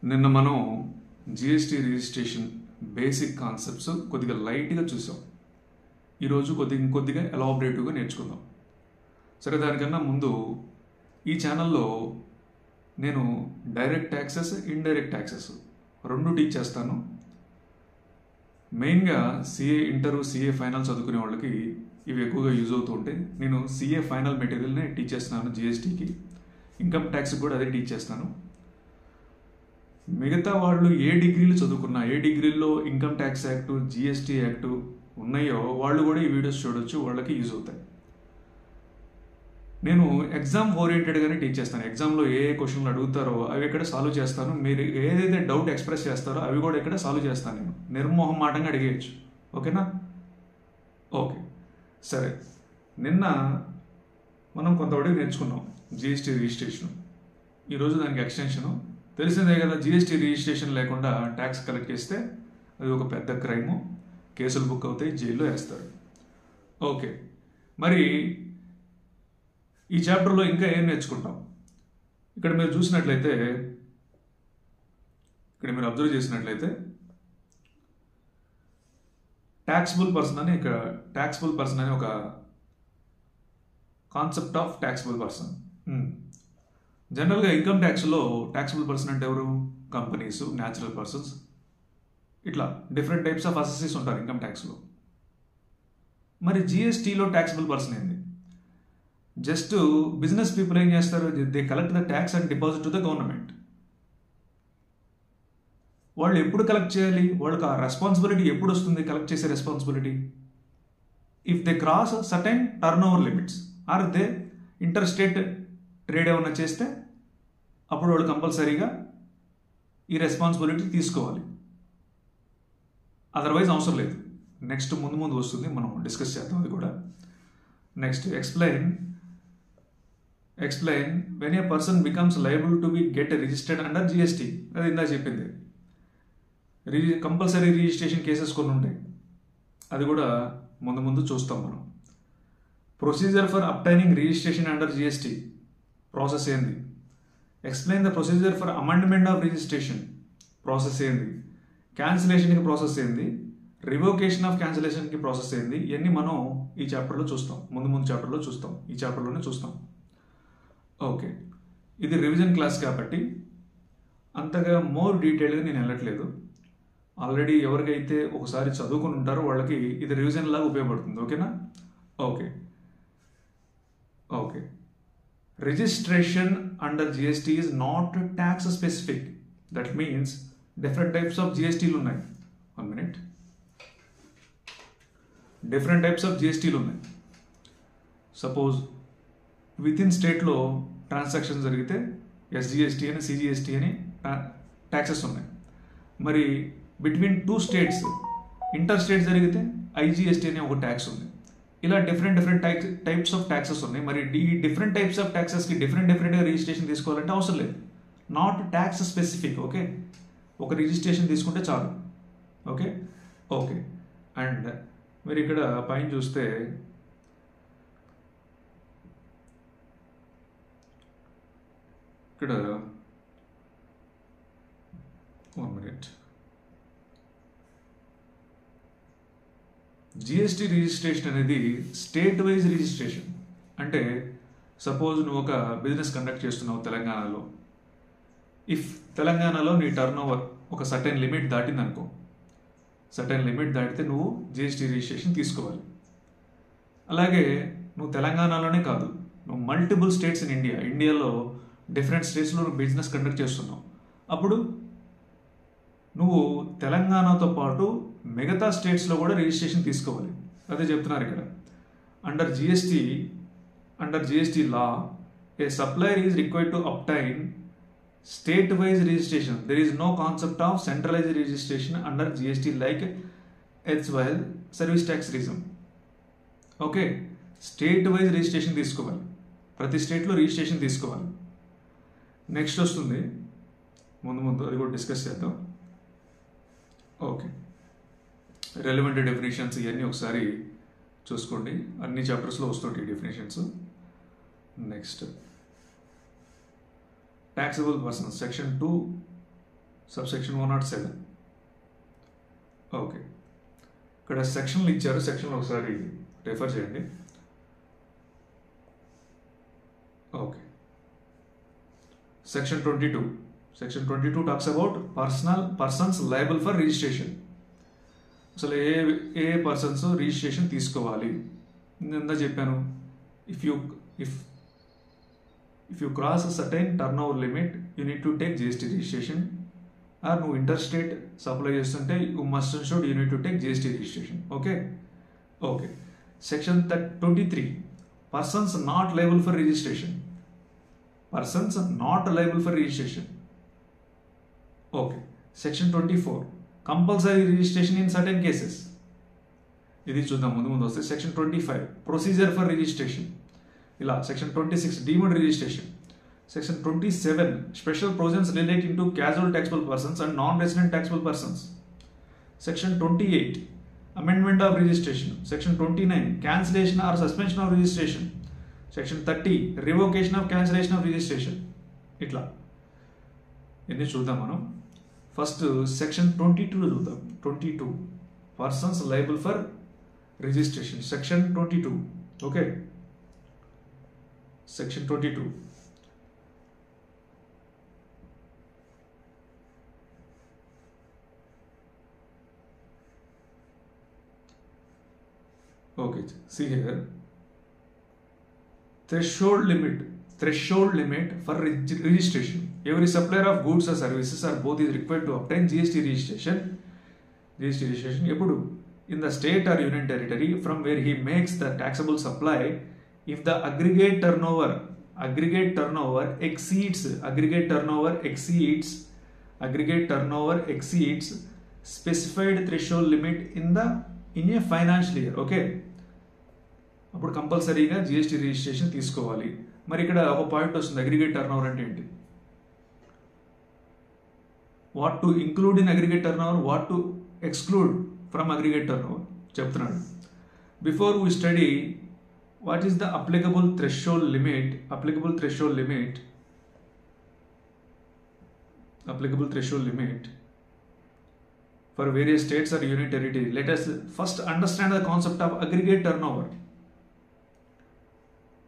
నిన్న మనం GST registration basic concepts కొద్దిగా లైట్గా చూసాం. ఈరోజు ఇంకొద్దిగా ఎలాబరేటివ్గా నేర్చుకుందాం. సరే, దానికన్నా ముందు ఈ ఛానల్లో నేను డైరెక్ట్ ట్యాక్సెస్, ఇండైరెక్ట్ ట్యాక్సెస్ రెండు టీచ్ చేస్తాను. మెయిన్గా సిఏ ఇంటర్, సిఏ ఫైనల్ చదువుకునే వాళ్ళకి ఇవి ఎక్కువగా యూజ్ అవుతూ ఉంటాయి. నేను సిఏ ఫైనల్ మెటీరియల్ని టీచ్ చేస్తున్నాను. జిఎస్టీకి, ఇన్కమ్ ట్యాక్స్కి కూడా అదే టీచ్ చేస్తాను. మిగతా వాళ్ళు ఏ డిగ్రీలు చదువుకున్నా, ఏ డిగ్రీల్లో income tax act, GST act ఉన్నాయో వాళ్ళు కూడా ఈ వీడియోస్ చూడొచ్చు, వాళ్ళకి యూజ్ అవుతాయి. నేను ఎగ్జామ్ ఓరియంటెడ్గానే టీచ్ చేస్తాను. ఎగ్జామ్లో ఏ క్వశ్చన్లు అడుగుతారో అవి ఇక్కడ సాల్వ్ చేస్తాను. మీరు ఏదైతే డౌట్ ఎక్స్ప్రెస్ చేస్తారో అవి కూడా ఇక్కడ సాల్వ్ చేస్తాను. నేను నిర్మోహమాటంగా అడిగేయచ్చు. ఓకేనా? ఓకే, సరే. నిన్న మనం కొంతవరకు నేర్చుకున్నాం జిఎస్టీ రిజిస్ట్రేషన్. ఈరోజు దానికి ఎక్స్టెన్షను. తెలిసిందే కదా, జిఎస్టీ రిజిస్ట్రేషన్ లేకుండా ట్యాక్స్ కలెక్ట్ చేస్తే అది ఒక పెద్ద క్రైము. కేసులు బుక్ అవుతాయి, జైల్లో వేస్తారు. ఓకే, మరి ఈ చాప్టర్లో ఇంకా ఏం నేర్చుకుంటాం? ఇక్కడ మీరు చూసినట్లయితే, ఇక్కడ మీరు అబ్జర్వ్ చేసినట్లయితే ట్యాక్సిబుల్ పర్సన్ అని ఒక కాన్సెప్ట్ ఆఫ్ ట్యాక్సిబుల్ పర్సన్. జనరల్గా ఇన్కమ్ ట్యాక్స్లో ట్యాక్సిబుల్ పర్సన్ అంటే ఎవరు? కంపెనీస్, న్యాచురల్ పర్సన్స్, ఇట్లా డిఫరెంట్ టైప్స్ ఆఫ్ అసెసెస్ ఉంటారు ఇన్కమ్ ట్యాక్స్లో. మరి జిఎస్టీలో ట్యాక్సిబుల్ పర్సన్ ఏంది? జస్ట్ బిజినెస్ పీపుల్ ఏం చేస్తారు? They collect the tax and deposit to the government. వాళ్ళు ఎప్పుడు కలెక్ట్ చేయాలి? వాళ్ళకి ఆ రెస్పాన్సిబిలిటీ ఎప్పుడు వస్తుంది? కలెక్ట్ చేసే responsibility if they cross certain turnover limits or they interstate trade ఏమన్నా చేస్తే అప్పుడు వాళ్ళు కంపల్సరీగా ఈ రెస్పాన్సిబిలిటీ తీసుకోవాలి. అదర్వైజ్ అవసరం లేదు. నెక్స్ట్ ముందు వస్తుంది, మనం డిస్కస్ చేద్దాం అది కూడా. Next explain when a person becomes liable to be get registered under GST. అది ఇందా చెప్పింది. కంపల్సరీ రిజిస్ట్రేషన్ కేసెస్ కొన్ని ఉంటాయి, అది కూడా ముందు చూస్తాం మనం. Procedure for obtaining registration under GST process ఏంది? Explain the procedure for amendment of registration process ఏంది? క్యాన్సిలేషన్కి ప్రాసెస్ ఏంది? రివోకేషన్ ఆఫ్ క్యాన్సిలేషన్కి ప్రాసెస్ ఏంది? ఇవన్నీ మనం ఈ చాప్టర్లో చూస్తాం. ముందు చాప్టర్లో చూస్తాం, ఈ చాప్టర్లోనే చూస్తాం. ఓకే, ఇది రివిజన్ క్లాస్ కాబట్టి అంతగా మోర్ డీటెయిల్గా నేను వెళ్ళట్లేదు. ఆల్రెడీ ఎవరికైతే ఒకసారి చదువుకుని ఉంటారో వాళ్ళకి ఇది రివిజన్ లాగా ఉపయోగపడుతుంది. ఓకేనా? Okay. Registration under GST is not tax specific. That means different types of GST లు ఉన్నాయి. 1 minute. Different types of GST లు ఉన్నాయి. సపోజ్ విత్ ఇన్ స్టేట్లో ట్రాన్సాక్షన్ జరిగితే ఎస్జిఎస్టీ అని, సిజిఎస్టీ అని ట్యాక్సెస్ ఉన్నాయి. మరి బిట్వీన్ 2 స్టేట్స్ ఇంటర్ స్టేట్ జరిగితే ఐజిఎస్టీ అనే ఒక ట్యాక్స్ ఉంది. ఇలా డిఫరెంట్ టైప్స్ ఆఫ్ ట్యాక్సెస్ ఉన్నాయి. మరి ఈ డిఫరెంట్ టైప్స్ ఆఫ్ ట్యాక్సెస్కి డిఫరెంట్గా రిజిస్ట్రేషన్ తీసుకోవాలంటే అవసరం లేదు. Not tax specific. ఓకే, ఒక రిజిస్ట్రేషన్ తీసుకుంటే చాలు. ఓకే. అండ్ మీరు ఇక్కడ పైన చూస్తే ఇక్కడ 1 minute. జిఎస్టీ రిజిస్ట్రేషన్ అనేది స్టేట్ వైజ్ రిజిస్ట్రేషన్. అంటే సపోజ్ నువ్వు ఒక బిజినెస్ కండక్ట్ చేస్తున్నావు తెలంగాణలో. ఇఫ్ తెలంగాణలో నీ టర్న్ ఓవర్ ఒక సర్టెన్ లిమిట్ దాటిందనుకో, సర్టెన్ లిమిట్ దాటితే నువ్వు జిఎస్టీ రిజిస్ట్రేషన్ తీసుకోవాలి. అలాగే నువ్వు తెలంగాణలోనే కాదు, నువ్వు మల్టిపుల్ స్టేట్స్ ఇన్ ఇండియాలో డిఫరెంట్ స్టేట్స్లో నువ్వు బిజినెస్ కండక్ట్ చేస్తున్నావు. అప్పుడు నువ్వు తెలంగాణతో పాటు మిగతా స్టేట్స్లో కూడా రిజిస్ట్రేషన్ తీసుకోవాలి. అదే చెప్తున్నారు ఇక్కడ. Under GST law a supplier is required to obtain state wise registration. There is no concept of centralise registration under GST like erstwhile service tax regime. Okay, state wise registration తీసుకోవాలి. ప్రతి స్టేట్లో registration తీసుకోవాలి. Next వస్తుంది, ముందు అది కూడా discuss చేద్దాం. Okay, relevant definitions ఇవన్నీ ఒకసారి చూసుకోండి. అన్ని చాప్టర్స్లో వస్తుంటాయి definitions. Next taxable persons section 2 subsection 107. Okay, ఇక్కడ సెక్షన్లు ఇచ్చారు, సెక్షన్లు ఒకసారి రెఫర్ చేయండి. Okay, section 22. Section 22 talks about persons liable for registration. అసలు ఏ పర్సన్స్ రిజిస్ట్రేషన్ తీసుకోవాలి. నేను ఎంత చెప్పాను, if you cross certain turnover limit you need to take GST registration. Or నువ్వు ఇంటర్ స్టేట్ సప్లై చేస్తుంటే you must and should you need to take GST registration. Okay. Section 23, persons not liable for registration. Persons not liable for registration. Okay. Section 24, compulsory registration in certain cases. ఇది చూద్దాం ముందు వస్తే. Section 25, procedure for registration. ఇలా section 26, deemed registration. Section 27, special provisions relating to casual taxable persons and non resident taxable persons. Section 28, amendment of registration. Section 29, cancellation or suspension of registration. Section 30, revocation of cancellation of registration. ఇట్లా ఇన్ని చూద్దాం మనం. First section 22 చూద్దాం. 22, persons liable for registration. Section 22. Okay, section 22. Okay, see here, threshold limit for registration. Every supplier of goods or services or both is required to obtain GST registration. Epudu in the state or union territory from where he makes the taxable supply, if the aggregate turnover exceeds specified threshold limit in a financial year. Okay, అప్పుడు కంపల్సరీగా GST registration తీసుకోవాలి. మరి ఇక్కడ ఒక point వస్తుంది, aggregate turnover అంటే ఏంటి, what to include in aggregate turnover, what to exclude from aggregate turnover చెప్తున్నాడు. Before we study what is the applicable threshold limit for various states or union territory. Let us first understand the concept of aggregate turnover.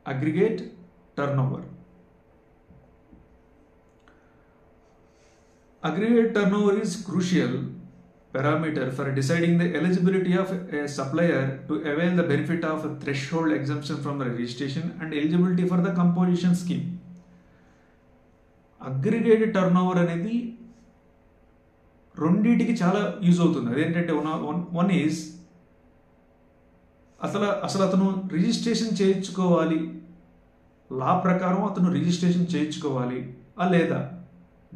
Aggregate turnover is crucial parameter for deciding the eligibility of a supplier to avail the benefit of a threshold exemption from the registration and eligibility for the composition scheme. Aggregate turnover అనేది రెండింటికి చాలా use అవుతుంది. అదేంటంటే one is అసలు అతను registration చేయించుకోవాలి, లా ప్రకారం అతను రిజిస్ట్రేషన్ చేయించుకోవాలి లేదా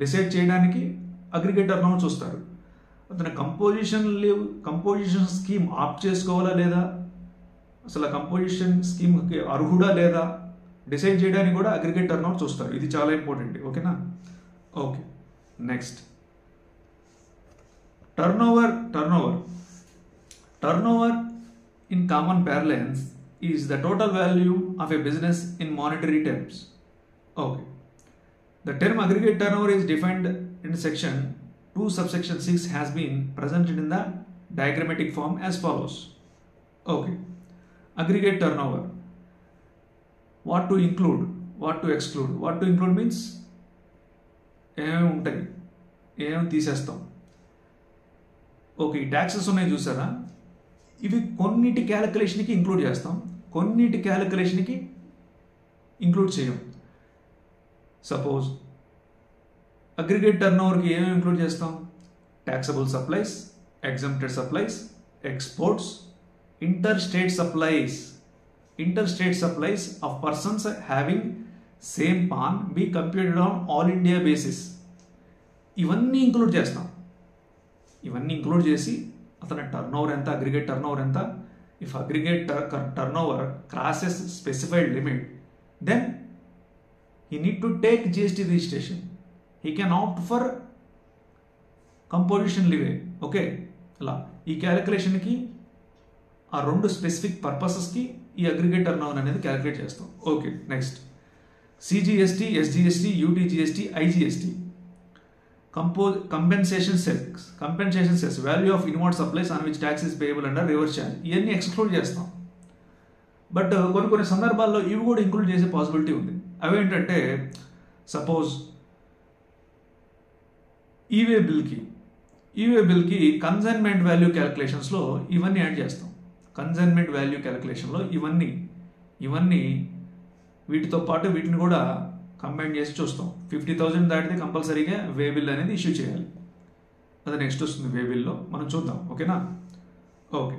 డిసైడ్ చేయడానికి అగ్రిగేట్ టర్నోవర్ చూస్తారు. అతను కంపోజిషన్ స్కీమ్ ఆప్ట్ చేసుకోవాలా లేదా, అసలు కంపోజిషన్ స్కీమ్కి అర్హుడా లేదా డిసైడ్ చేయడానికి కూడా అగ్రిగేట్ టర్నోవర్ చూస్తారు. ఇది చాలా ఇంపార్టెంట్. ఓకేనా. Okay, next turnover in common parlance is the total value of a business in monetary terms. Okay, the term aggregate turnover is defined in section 2 subsection 6 has been presented in the diagrammatic form as follows. Okay, aggregate turnover, what to include, what to exclude. What to include means ఏమేమి ఉంటాయి, ఏమేమి తీసేస్తాం. Okay, ఈ taxes ఉన్నాయి చూసారా, ఇవి కొన్నిటి క్యాలిక్యులేషన్కి ఇంక్లూడ్ చేస్తాం, కొన్నిటి క్యాలిక్యులేషన్కి ఇంక్లూడ్ చేయం. సపోజ్ అగ్రిగేట్ టర్నోవర్కి ఏమేమి ఇంక్లూడ్ చేస్తాం, taxable supplies, exempted supplies, exports, interstate supplies of persons having same PAN be computed on all India basis. ఇవన్నీ ఇంక్లూడ్ చేస్తాం. ఇవన్నీ ఇంక్లూడ్ చేసి అతని టర్నోవర్ ఎంత, అగ్రిగేట్ టర్నోవర్ ఎంత. If aggregate turnover crosses specified limit, then he need to take GST registration. He can opt for composition levy. Okay, ఇలా ఈ క్యాలిక్యులేషన్కి ఆ రెండు స్పెసిఫిక్ పర్పసెస్కి ఈ అగ్రిగేట్ టర్నోవర్ అనేది క్యాలిక్యులేట్ చేస్తాం. Okay, next CGST, SGST, UTGST, IGST. Compensation cess value of inward supplies on which tax is payable under reverse charge. ఇవన్నీ ఎక్స్క్లూడ్ చేస్తాం. బట్ కొన్ని సందర్భాల్లో ఇవి కూడా ఇంక్లూడ్ చేసే పాసిబిలిటీ ఉంది. అవేంటంటే సపోజ్ ఈవే బిల్కి కన్సైన్మెంట్ వాల్యూ క్యాలిక్యులేషన్స్లో ఇవన్నీ యాడ్ చేస్తాం. కన్సైన్మెంట్ వాల్యూ క్యాలిక్యులేషన్లో ఇవన్నీ వీటితో పాటు వీటిని కూడా కంబైన్ చేసి చూస్తాం. 50,000 దాటితే కంపల్సరీగా వే బిల్ అనేది ఇష్యూ చేయాలి. అది నెక్స్ట్ వస్తుంది వే బిల్లో, మనం చూద్దాం. ఓకేనా? ఓకే.